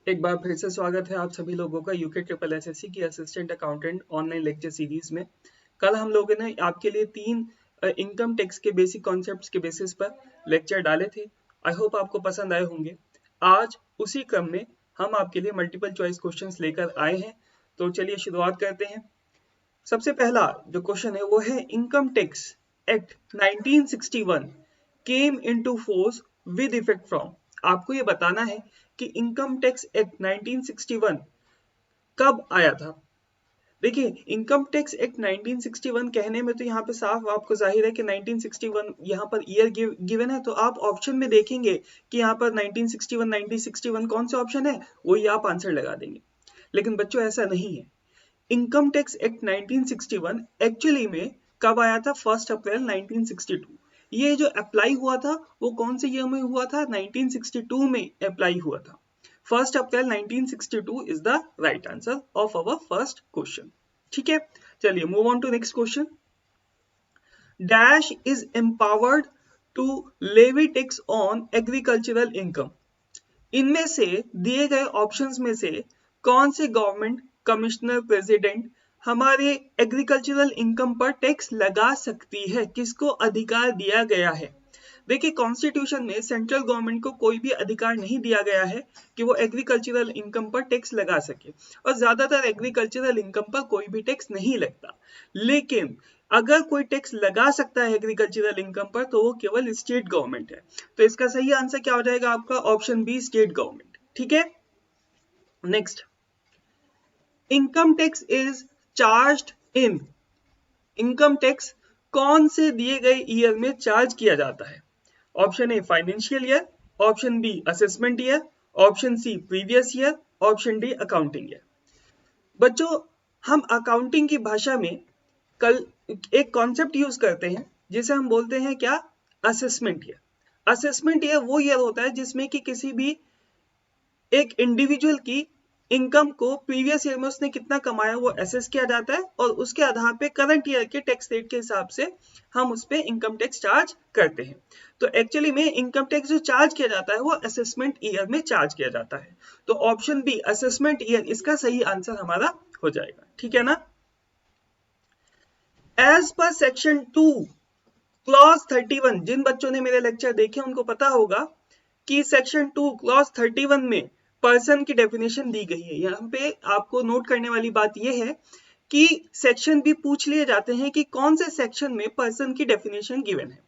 एक बार फिर से स्वागत है आप सभी लोगों का यूके ट्रिपल एसएससी की assistant accountant online lecture series में। कल हम लोगों ने आपके लिए 3 इनकम टैक्स के बेसिक कॉन्सेप्ट्स के बेसिस पर लेक्चर डाले थे। आई होप आपको पसंद आए होंगे। आज उसी क्रम में हम आपके लिए मल्टीपल चॉइस क्वेश्चंस लेकर आए हैं, तो चलिए शुरुआत करते हैं। सबसे पहला जो क्वेश्चन है वो है income tax act 1961 came into force with effect from. आपको ये बताना है कि इनकम टैक्स एक्ट 1961 कब आया था। देखिए, इनकम टैक्स एक्ट 1961 कहने में तो यहाँ पे साफ आपको जाहिर है कि 1961 यहाँ पर ईयर गिवन है, तो आप ऑप्शन में देखेंगे कि यहाँ पर 1961 कौन सा ऑप्शन है, वही आप आंसर लगा देंगे। लेकिन बच्चों ऐसा नहीं है। इनकम टैक्स एक्ट 1961 एक्चुअली में कब आया था? 1 अप्रैल 1962। ये जो अप्लाई हुआ था वो कौन से ईयर में हुआ था? 1962 में अप्लाई हुआ था। 1 April 1962 is the right answer of our first question. ठीक है, चलिए move on to next question. Dash is empowered to levy tax on agricultural income. इनमें से दिए गए ऑप्शंस में से कौन से गवर्नमेंट कमिश्नर प्रेसिडेंट हमारे एग्रीकल्चरल इनकम पर टैक्स लगा सकती है? किसको अधिकार दिया गया है? देखिए, कॉन्स्टिट्यूशन में सेंट्रल गवर्नमेंट को कोई भी अधिकार नहीं दिया गया है कि वो एग्रीकल्चरल इनकम पर टैक्स लगा सके, और ज्यादातर एग्रीकल्चरल इनकम पर कोई भी टैक्स नहीं लगता। लेकिन अगर कोई टैक्स लगा सकता है एग्रीकल्चरल इनकम पर तो वो केवल स्टेट गवर्नमेंट है। तो इसका सही आंसर क्या हो जाएगा आपका? Option B, state government. ठीक है, next. Income tax is charged in. Income tax कौन से दिए गए ईयर में चार्ज किया जाता है? Option A financial year, option B assessment year, option C previous year, option D accounting year. बच्चों, हम अकाउंटिंग की भाषा में कल एक कॉन्सेप्ट यूज करते हैं जिसे हम बोलते हैं क्या? Assessment year. असेसमेंट ईयर वो ईयर होता है जिसमें कि किसी भी एक इंडिविजुअल की इनकम को प्रीवियस ईयर में उसने कितना कमाया वो एसेस किया जाता है, और उसके आधार पे करंट ईयर के टैक्स रेट के हिसाब से हम उस पे इनकम टैक्स चार्ज करते हैं। तो एक्चुअली में इनकम टैक्स जो चार्ज किया जाता है वो असेसमेंट ईयर में चार्ज किया जाता है। तो ऑप्शन बी असेसमेंट ईयर इसका सही आंसर हमारा हो जाएगा। ठीक है ना? एज पर सेक्शन 2 क्लॉज 31, जिन बच्चों ने मेरे लेक्चर देखे उनको पता होगा कि सेक्शन 2 क्लॉज 31 में पर्सन की डेफिनेशन दी गई है। यहाँ पे आपको नोट करने वाली बात यह है कि सेक्शन भी पूछ लिए जाते हैं कि कौन से सेक्शन में पर्सन की डेफिनेशन गिवन है।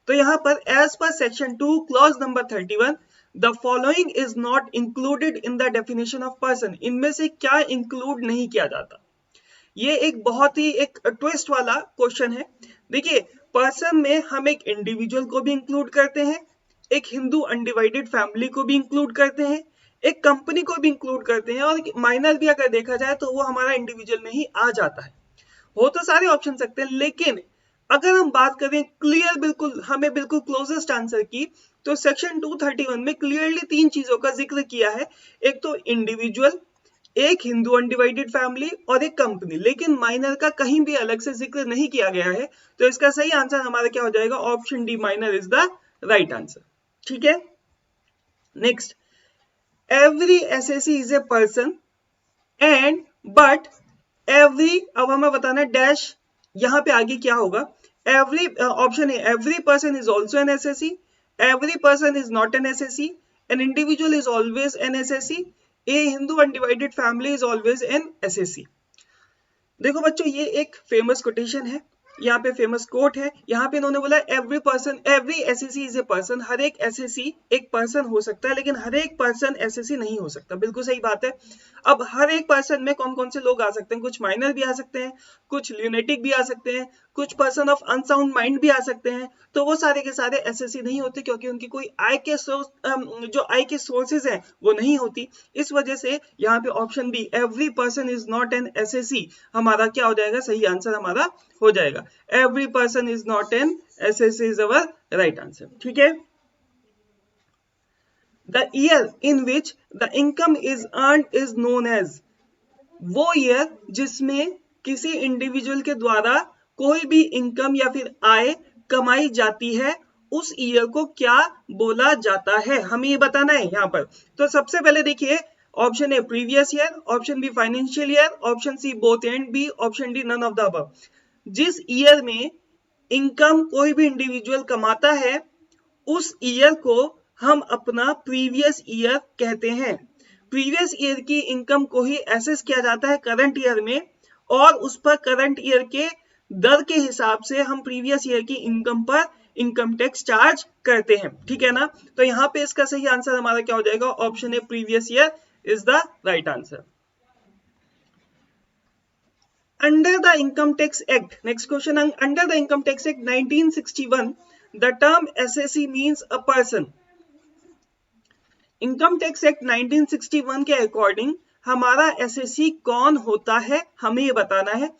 तो यहाँ पर as per section 2 clause number 31 the following is not included in the definition of person. इनमें से क्या इंक्लूड नहीं किया जाता? ये एक बहुत ही एक ट्विस्ट वाला क्वेश्चन है। देखिए, पर्सन में हम एक इंडिविजुअल को भी इंक्लूड करते हैं, एक हिंदू अनडिवाइडेड फैमिली को भी इंक्लूड करते हैं, एक कंपनी को भी इंक्लूड करते हैं, और माइनर भी अगर देखा जाए तो वो हमारा इंडिविजुअल में ही आ जाता है। हो तो सारे ऑप्शन सकते हैं, लेकिन अगर हम बात करें क्लियर बिल्कुल हमें बिल्कुल क्लोजेस्ट आंसर की, तो सेक्शन 231 में क्लियरली 3 चीजों का जिक्र किया है। एक तो इंडिविजुअल, एक हिंदू अनडिवाइडेड फैमिली और एक कंपनी, लेकिन माइनर का कहीं भी अलग से जिक्र नहीं किया गया है। तो इसका सही आंसर हमारा क्या हो जाएगा? Option D minor is the right answer. ठीक है, next. Every SSC is a person and but every, अब हमें बताना डैश यहां पे आगे क्या होगा। एवरी ऑप्शन है every person is also an SSC, every person is not an SSC, an individual is always an SSC, A Hindu undivided family is always an SSC. देखो बच्चों, ये एक फेमस कोटेशन है, यहाँ पे फेमस कोट है। यहाँ पे इन्होंने बोला every person, every SSC is a person. हर एक एसएससी एक पर्सन हो सकता है, लेकिन हर एक पर्सन एसएससी नहीं हो सकता। बिल्कुल सही बात है। अब हर एक पर्सन में कौन कौन से लोग आ सकते हैं? कुछ माइनर भी आ सकते हैं, कुछ ल्यूनेटिक भी आ सकते हैं, कुछ पर्सन ऑफ अनसाउंड माइंड भी आ सकते हैं। तो वो सारे के सारे एसएससी नहीं होते, क्योंकि उनकी कोई आय के जो आय के सोर्सेज हैं वो नहीं होती। इस वजह से यहाँ पे option B every person is not an SSC हमारा क्या हो जाएगा? सही आंसर हमारा हो जाएगा। Every person is not an SSC is our right answer. ठीक है, the year in which the income is earned is known as. वो ईयर जिसमें किसी इंडिविजुअल के द्वारा कोई भी इनकम या फिर आय कमाई जाती है, उस ईयर को क्या बोला जाता है? हमें ये बताना है यहाँ पर। तो सबसे पहले देखिए, option A previous year, option B financial year, option C both and B, option D none of the above. जिस ईयर में इनकम कोई भी इंडिविजुअल कमाता है उस ईयर को हम अपना प्रीवियस ईयर कहते हैं। प्रीवियस ईयर की इनकम को ही एसेस किया जाता है करंट ईयर में, और उस पर करंट ईयर के दर के हिसाब से हम प्रीवियस ईयर की इनकम पर इनकम टैक्स चार्ज करते हैं, ठीक है ना। तो यहाँ पे इसका सही आंसर हमारा क्या हो जाएगा, option A previous year is the right answer. Under the Income Tax Act, next question, under the Income Tax Act 1961, the term SSE means a person. Income tax act 1961 के अकॉर्डिंग हमारा SSC कौन होता है, हमें ये बताना है।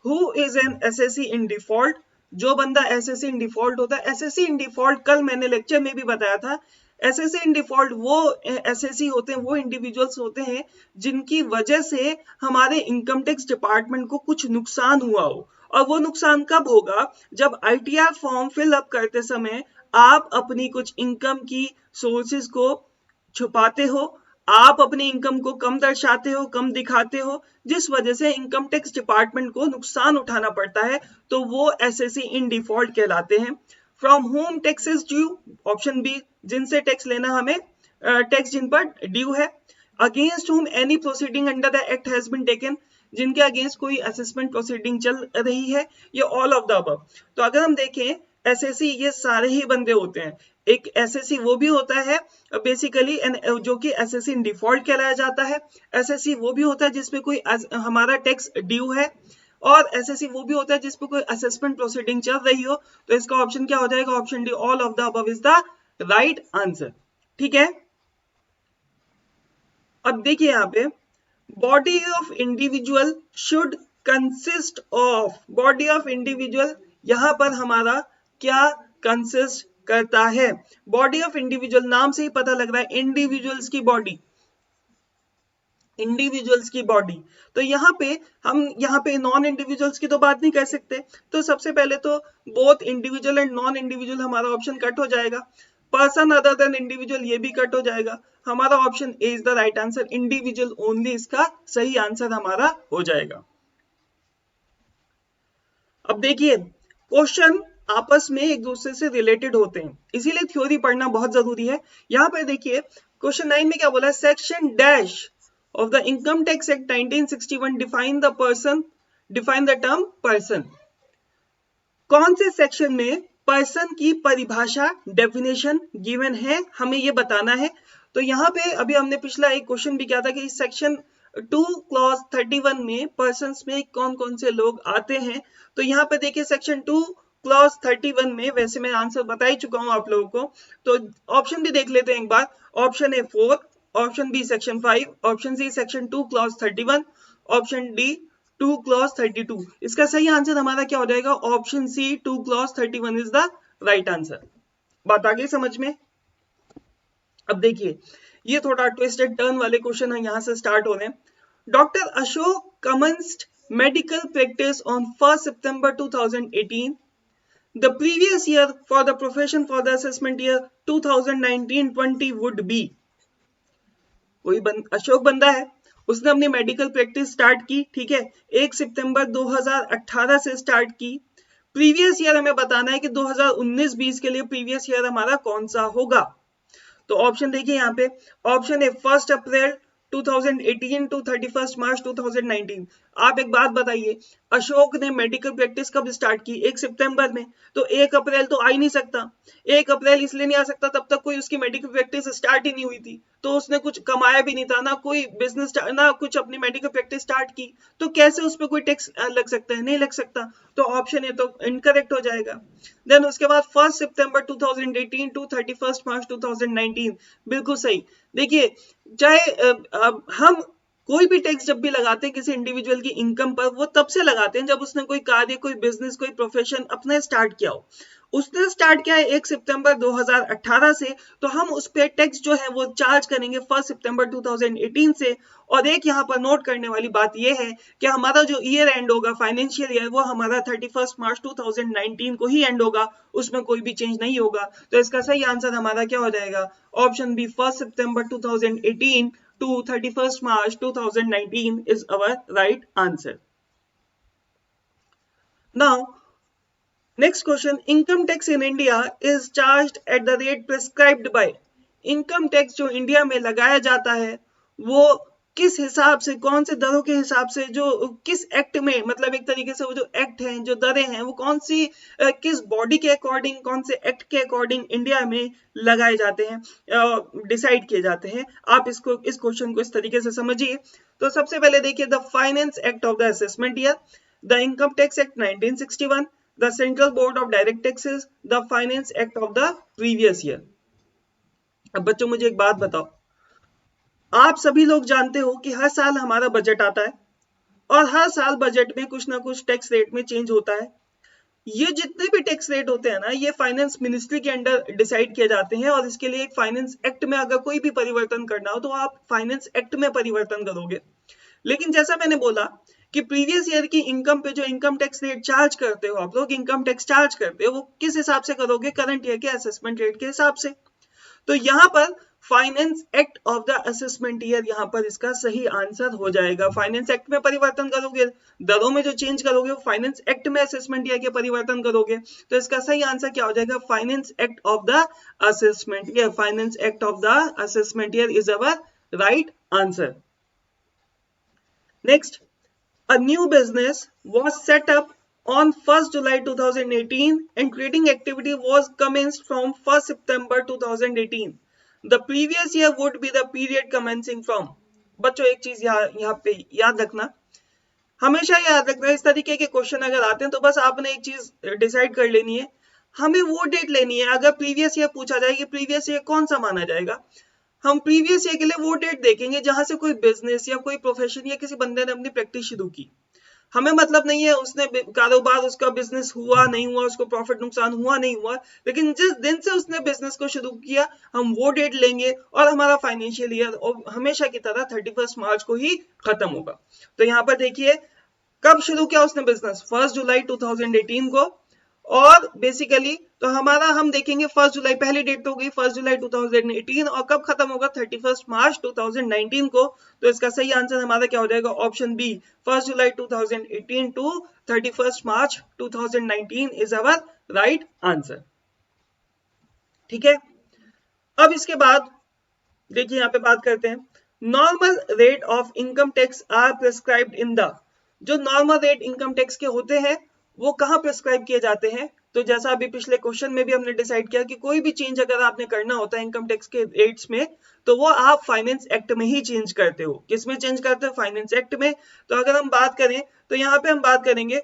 Who is an assessee in default, जो बंदा एसएससी इन डिफॉल्ट होता है। एसएससी इन डिफॉल्ट कल मैंने लेक्चर में भी बताया था, एसएससी इन डिफॉल्ट वो एसएससी होते हैं, वो इंडिविजुअल्स होते हैं जिनकी वजह से हमारे इनकम टैक्स डिपार्टमेंट को कुछ नुकसान हुआ हो। और वो नुकसान कब होगा, जब आईटीआर फॉर्म फिल अप करते समय आप अपनी कुछ इनकम की सोर्सेज को छुपाते हो, आप अपनी इनकम को कम दर्शाते हो, कम दिखाते हो, जिस वजह से इनकम टैक्स डिपार्टमेंट को नुकसान उठाना पड़ता है, तो वो एसएससी इन डिफॉल्ट कहलाते हैं। From home tax is due, option B, जिनसे टैक्स लेना हमें, टैक्स जिन पर ड्यू है। Against home any proceeding under the act has been taken, जिनके अगेंस्ट कोई असेसमेंट प्रोसीडिंग चल रही है, ये ऑल ऑफ द अबव। तो अगर हम देखें एसएससी ये सारे ही बंदे होते हैं। एक एसएससी वो भी होता है बेसिकली जो कि एसएससी इन डिफॉल्ट कहलाया जाता है। एसएससी वो भी होता है जिसपे कोई हमारा टैक्स ड्यू है, और एसएससी वो भी होता है जिसपे कोई असेसमेंट प्रोसीडिंग चल रही हो। तो इसका ऑप्शन क्या हो जाएगा, option D, all of the above is the right answer, ठीक है। अब देखिए यहाँ पे body of individual should consist of, body of individual यहाँ पर हमारा क्या कंसिस्ट करता है। बॉडी ऑफ इंडिविजुअल नाम से ही पता लग रहा है, इंडिविजुअल्स की बॉडी, इंडिविजुअल्स की बॉडी। तो यहाँ पे नॉन इंडिविजुअल्स की तो बात नहीं कर सकते, तो सबसे पहले तो both individual and non individual हमारा ऑप्शन कट हो जाएगा। पर्सन अदर देन इंडिविजुअल ये भी कट हो जाएगा। हमारा option A is the right answer, individual only इसका सही आंसर हमारा हो जाएगा। अब देखिए क्वेश्चन आपस में एक दूसरे से रिलेटेड होते हैं, इसीलिए थ्योरी पढ़ना बहुत जरूरी है। यहाँ पे देखिए क्वेश्चन 9 में क्या बोला है, section dash of the income tax act 1961 define the term person. कौन से सेक्शन में पर्सन की परिभाषा, डेफिनेशन गिवन है, हमें ये बताना है। तो यहाँ पे अभी हमने पिछला एक क्वेश्चन भी किया था कि सेक्शन 2 क्लॉज 31 में पर्सन में कौन कौन से लोग आते हैं। तो यहाँ पे देखिए सेक्शन 2 क्लॉज 31 में, वैसे मैं आंसर बता ही चुका हूं आप लोगों को, तो ऑप्शन भी देख लेते हैं एक बार। Option a 4, option b section 5, option c section 2 clause 31, option d 2 clause 32। इसका सही आंसर हमारा क्या हो जाएगा, option c 2 clause 31 is the right answer. बात आ गई समझ में। अब देखिए ये थोड़ा ट्विस्टेड टर्न वाले क्वेश्चन है, यहां से स्टार्ट हो रहे हैं। Doctor Ashok commenced medical practice on 1 September 2018. The previous year for the profession for the assessment year 2019-20 would be, कोई अशोक बंदा है, उसने अपनी मेडिकल प्रैक्टिस स्टार्ट की, ठीक है, 1 सितंबर 2018 से स्टार्ट की। प्रीवियस ईयर हमें बताना है कि 2019-20 के लिए प्रीवियस ईयर हमारा कौन सा होगा। तो ऑप्शन देखिए यहाँ पे, ऑप्शन है 1 अप्रैल 2018 टू 31 मार्च 2019। आप एक बात बताइए, अशोक ने मेडिकल प्रैक्टिस कब स्टार्ट की, 1 सितंबर में, तो 1 अप्रैल तो आ ही नहीं सकता। 1 अप्रैल इसलिए नहीं आ सकता, तब तक कोई उसकी मेडिकल प्रैक्टिस स्टार्ट ही नहीं हुई थी, तो उसने कुछ कमाया भी नहीं था, ना कोई बिजनेस, ना कुछ अपनी मेडिकल प्रैक्टिस स्टार्ट की, तो कैसे उस पर कोई टैक्स लग सकता है, नहीं लग सकता। तो ऑप्शन है तो इनकरेक्ट हो जाएगा। देन उसके बाद 1 सितंबर 2018 टू 31 मार्च 2019, बिल्कुल सही। देखिए चाहे हम कोई भी टैक्स जब भी लगाते हैं किसी इंडिविजुअल की इनकम पर, वो तब से लगाते हैं जब उसने कोई कार्य, कोई बिजनेस, कोई प्रोफेशन अपने स्टार्ट किया हो। उसने स्टार्ट किया है 1 सितंबर 2018 से, तो हम उस पे टैक्स जो है वो चार्ज करेंगे 1 सितंबर 2018 से। और एक यहाँ पर नोट करने वाली बात यह है कि हमारा जो ईयर एंड होगा, फाइनेंशियल ईयर, वो हमारा 31 मार्च 2019 को ही एंड होगा, उसमें कोई भी चेंज नहीं होगा। तो इसका सही आंसर हमारा क्या हो जाएगा, option B 1 September 2018 to 31st March 2019 is our right answer. Now, next question, income tax in India is charged at the rate prescribed by. Income tax जो इंडिया में लगाया जाता है वो किस हिसाब से, कौन से दरों के हिसाब से, जो किस एक्ट में, मतलब एक तरीके से वो जो एक्ट हैं, जो दरें हैं, वो कौन सी किस बॉडी के अकॉर्डिंग, कौन से एक्ट के अकॉर्डिंग इंडिया में लगाए जाते हैं, डिसाइड किए जाते हैं। आप इसको, इस क्वेश्चन को इस तरीके से समझिए। तो सबसे पहले देखिए, the finance act of the assessment year, the income tax act 1961, the Central Board of Direct Taxes, the Finance Act of the previous year। अब बच्चों मुझे एक बात बताओ, आप सभी लोग जानते हो कि हर साल हमारा बजट आता है और हर साल बजट में कुछ ना कुछ टैक्स रेट में चेंज होता है। ये जितने भी टैक्स रेट होते हैं ना, ये फाइनेंस मिनिस्ट्री के अंडर डिसाइड किए जाते हैं और इसके लिए एक फाइनेंस एक्ट में अगर कोई भी परिवर्तन करना हो तो आप फाइनेंस एक्ट में परिवर्तन करोगे। लेकिन जैसा मैंने बोला कि प्रीवियस ईयर की इनकम पे जो इनकम टैक्स रेट चार्ज करते हो, आप लोग इनकम टैक्स चार्ज करते हो, वो किस हिसाब से करोगे? करंट ईयर के असेसमेंट रेट के हिसाब से। तो यहाँ पर finance act of the assessment year, यहाँ पर इसका सही आंसर हो जाएगा। फाइनेंस एक्ट में परिवर्तन करोगे, दरों में जो चेंज करोगे वो फाइनेंस एक्ट में असेसमेंट ईयर के परिवर्तन करोगे, तो इसका सही आंसर क्या हो जाएगा? Finance act of the assessment year. Finance act of the assessment year is our right answer. Next, a new business was set up on 1st July 2018 and trading activity was commenced from 1st September 2018. The previous year would be the period commencing from। बच्चों एक चीज यहाँ पे याद रखना, हमेशा याद रखना, इस तरीके के क्वेश्चन अगर आते हैं तो बस आपने एक चीज डिसाइड कर लेनी है, हमें वो डेट लेनी है। अगर प्रीवियस ईयर पूछा जाए कि प्रीवियस ईयर कौन सा माना जाएगा, हम प्रीवियस ईयर के लिए वो डेट देखेंगे जहां से कोई बिजनेस या कोई प्रोफेशन या किसी बंदे ने अपनी प्रैक्टिस शुरू की। हमें मतलब नहीं है उसने कारोबार, उसका बिजनेस हुआ नहीं हुआ, उसको प्रॉफिट नुकसान हुआ नहीं हुआ, लेकिन जिस दिन से उसने बिजनेस को शुरू किया हम वो डेट लेंगे और हमारा फाइनेंशियल ईयर हमेशा की तरह 31 मार्च को ही खत्म होगा। तो यहाँ पर देखिए कब शुरू किया उसने बिजनेस, 1 जुलाई 2018 को, और बेसिकली तो हमारा हम देखेंगे 1 जुलाई, पहली डेट तो हो गई 1 जुलाई 2018, और कब खत्म होगा? 31 मार्च 2019 को। तो इसका सही आंसर हमारा क्या हो जाएगा? Option B, 1 July 2018 to 31 March 2019 is our right answer. ठीक है, अब इसके बाद देखिए यहाँ पे बात करते हैं, normal rate of income tax are prescribed in the. जो नॉर्मल रेट इनकम टैक्स के होते हैं वो कहाँ प्रिस्क्राइब किए जाते हैं? तो जैसा अभी पिछले क्वेश्चन में भी हमने डिसाइड किया कि कोई भी चेंज अगर आपने करना होता है इनकम टैक्स के रेट्स में तो वो आप फाइनेंस एक्ट में ही चेंज करते हो। किस में चेंज करते हो? फाइनेंस एक्ट में। तो अगर हम बात करें तो यहाँ पे हम बात करेंगे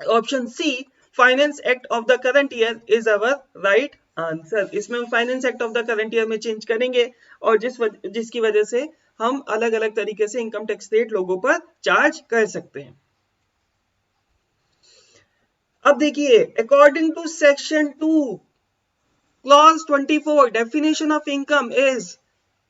option C, finance act of the current year is our right answer. इसमें हम finance act of the current year में चेंज करेंगे और जिसकी वजह से हम अलग अलग तरीके से इनकम टैक्स रेट लोगों पर चार्ज कर सकते हैं। अब देखिए, according to section 2 clause 24 definition of income is,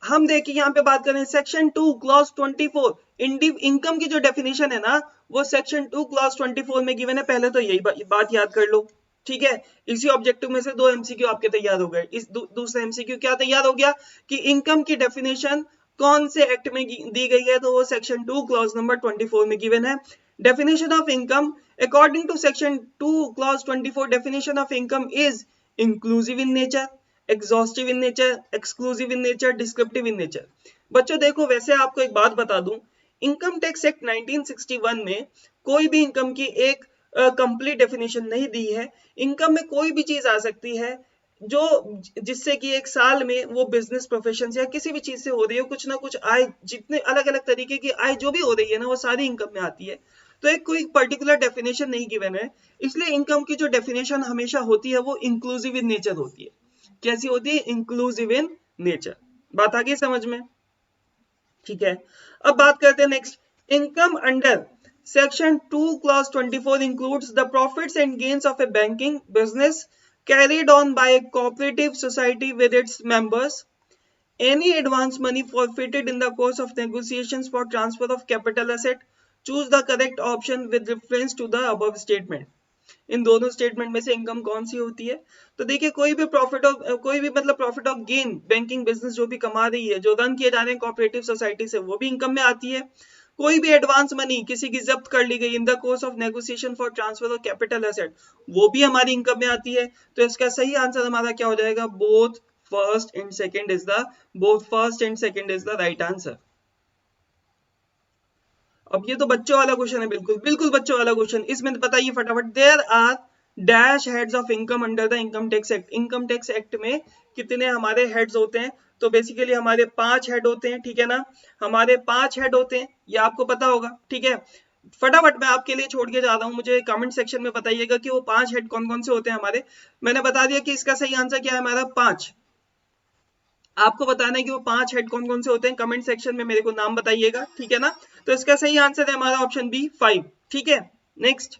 हम देखिए यहाँ पे बात करें सेक्शन 2 क्लॉज 24, इनकम की जो डेफिनेशन है ना वो सेक्शन 2 क्लॉज 24 में गिवन है। पहले तो यही बात याद कर लो, ठीक है। इसी ऑब्जेक्टिव में से 2 एमसीक्यू आपके तैयार हो गए। इस दूसरा एमसीक्यू क्या तैयार हो गया कि इनकम की डेफिनेशन कौन से एक्ट में दी गई है, तो वो सेक्शन 2 क्लॉज नंबर 24 में गिवन है। Definition of income according to section 2 clause 24, definition of income is inclusive in nature, exhaustive in nature, exclusive in nature, descriptive in nature। बच्चों देखो, वैसे आपको एक बात बता दूं, इनकम टैक्स एक्ट 1961 में कोई भी इनकम की एक कंप्लीट डेफिनेशन नहीं दी है। इनकम में कोई भी चीज आ सकती है जो जिससे कि एक साल में वो बिजनेस प्रोफेशन या किसी भी चीज से हो रही है कुछ ना कुछ आय, जितने अलग अलग तरीके की आय जो भी हो रही है ना वो सारी इनकम में आती है। तो एक कोई पर्टिकुलर डेफिनेशन नहीं गिवन है, इसलिए इनकम की जो डेफिनेशन हमेशा होती है वो इंक्लूसिव इन नेचर होती है। कैसी होती है? Inclusive in nature. बात आ गई समझ में? ठीक है, अब बात करते हैं next, income under section 2 clause 24 includes the profits and gains of A banking business carried on by a cooperative society with its members, any advance money forfeited in the course of negotiations for transfer of capital asset, choose the correct option with reference to the above statement। इन दोनों statement में से income कौन सी होती है? तो देखिए कोई भी profit of gain banking business जो भी कमा रही है, जो रन किए जा रहे हैं कोऑपरेटिव सोसाइटी से, वो भी इनकम में आती है। कोई भी एडवांस मनी किसी की जब्त कर ली गई in the course of negotiation for transfer of capital asset, वो भी हमारी इनकम में आती है। तो इसका सही आंसर हमारा क्या हो जाएगा? Both first and second is the right answer. अब ये तो बच्चों वाला क्वेश्चन है, बिल्कुल बच्चों वाला क्वेश्चन। इसमें बताइए फटाफट, there are dash heads of income under the income tax act. Income tax act में कितने हमारे हेड्स होते हैं? तो बेसिकली हमारे 5 हेड होते हैं, ठीक है ना, हमारे 5 हेड होते हैं, ये आपको पता होगा, ठीक है। फटाफट मैं आपके लिए छोड़ के जा रहा हूं, मुझे कमेंट सेक्शन में बताइएगा कि वो 5 हेड कौन कौन से होते हैं हमारे। मैंने बता दिया कि इसका सही आंसर क्या है हमारा 5। आपको बताना है कि वो 5 हेड कौन कौन से होते हैं, कमेंट सेक्शन में मेरे को नाम बताइएगा, ठीक है ना। तो इसका सही आंसर है हमारा ऑप्शन बी 5, ठीक है। Next,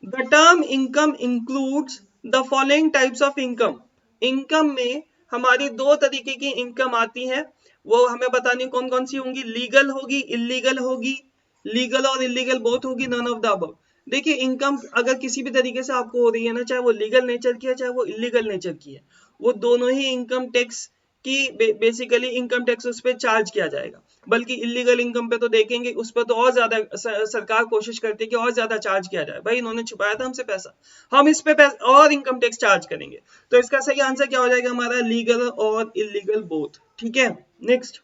the term income includes the following types of income. Income में हमारी 2 तरीके की इनकम आती है, वो हमें बतानी कौन कौन सी होंगी। लीगल होगी, इलीगल होगी, लीगल और इलीगल बोथ होगी, नन ऑफ द अबव। देखिए इनकम अगर किसी भी तरीके से आपको हो रही है ना, चाहे वो लीगल नेचर की है चाहे वो इलीगल नेचर की है, वो दोनों ही इनकम टैक्स की बेसिकली इनकम टैक्स उस पर चार्ज किया जाएगा। बल्कि इलीगल इनकम पे तो देखेंगे उस पर तो और ज्यादा सरकार कोशिश करती है कि और ज्यादा चार्ज किया जाए, भाई इन्होंने छुपाया था हमसे पैसा, हम इस पे और इनकम टैक्स चार्ज करेंगे। तो इसका सही आंसर क्या हो जाएगा हमारा? लीगल और इलीगल बोथ, ठीक है। Next,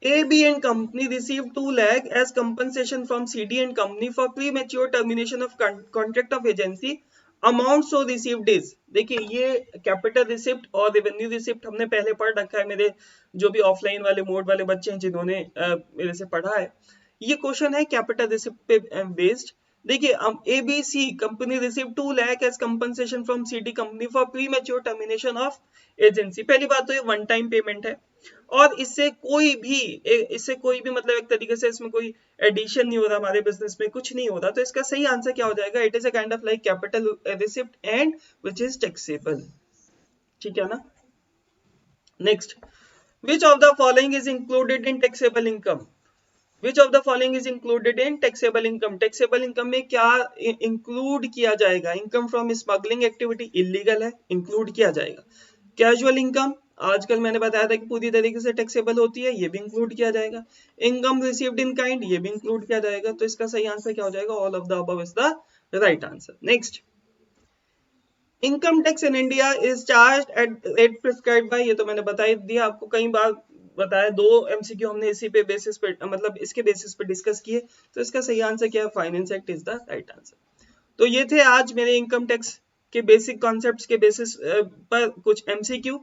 AB and company received 2 lakh as compensation from CD and company for premature termination of contract of agency. Amount so received is, देखिए ये कैपिटल रिसिप्ट और रेवेन्यू रिसिप्ट हमने पहले पढ़ रखा है, मेरे जो भी ऑफलाइन वाले मोड वाले बच्चे हैं जिन्होंने मेरे से पढ़ा है, ये क्वेश्चन है कैपिटल रिसिप्ट पे बेस्ड। देखिए ABC company receive 2 lakh as compensation from CD company for premature termination of agency. पहली बात तो ये वन टाइम पेमेंट है, और इससे कोई भी मतलब एक तरीके से इसमें कोई एडिशन नहीं हो रहा, हमारे बिजनेस में कुछ नहीं हो रहा। तो इसका सही आंसर क्या हो जाएगा? It is a kind of like capital receipt and which is taxable, ठीक है ना। Next, which of the following is included in taxable income? Which of the following is included in taxable income? Taxable income में क्या include किया जाएगा? Income from smuggling activity illegal है, include किया जाएगा। कैजुअल इनकम आजकल मैंने बताया था कि पूरी तरीके से टैक्सेबल होती है, ये भी इंक्लूड किया जाएगा। इनकम रिसीव्ड इन काइंड, ये भी इंक्लूड किया जाएगा। तो इसका सही आंसर क्या हो जाएगा? All of the above is the right answer. Next, income tax in India is charged at rate prescribed bye, ये तो मैंने बता ही दिया आपको, कई बार बताया, 2 MCQ हमने इसी पे बेसिस पे मतलब इसके बेसिस पे डिस्कस किए। तो इसका सही आंसर क्या है? Finance act is the right answer. तो ये थे आज मेरे इनकम टैक्स के बेसिक कॉन्सेप्ट्स के बेसिस पर कुछ MCQ।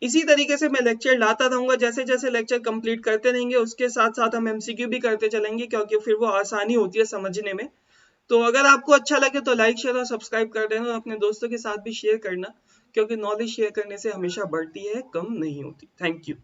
इसी तरीके से मैं लेक्चर लाता रहूंगा, जैसे जैसे लेक्चर कंप्लीट करते रहेंगे उसके साथ साथ हम MCQ भी करते चलेंगे, क्योंकि फिर वो आसानी होती है समझने में। तो अगर आपको अच्छा लगे तो लाइक शेयर और सब्सक्राइब कर देना, और अपने दोस्तों के साथ भी शेयर करना, क्योंकि नॉलेज शेयर करने से हमेशा बढ़ती है, कम नहीं होती। Thank you.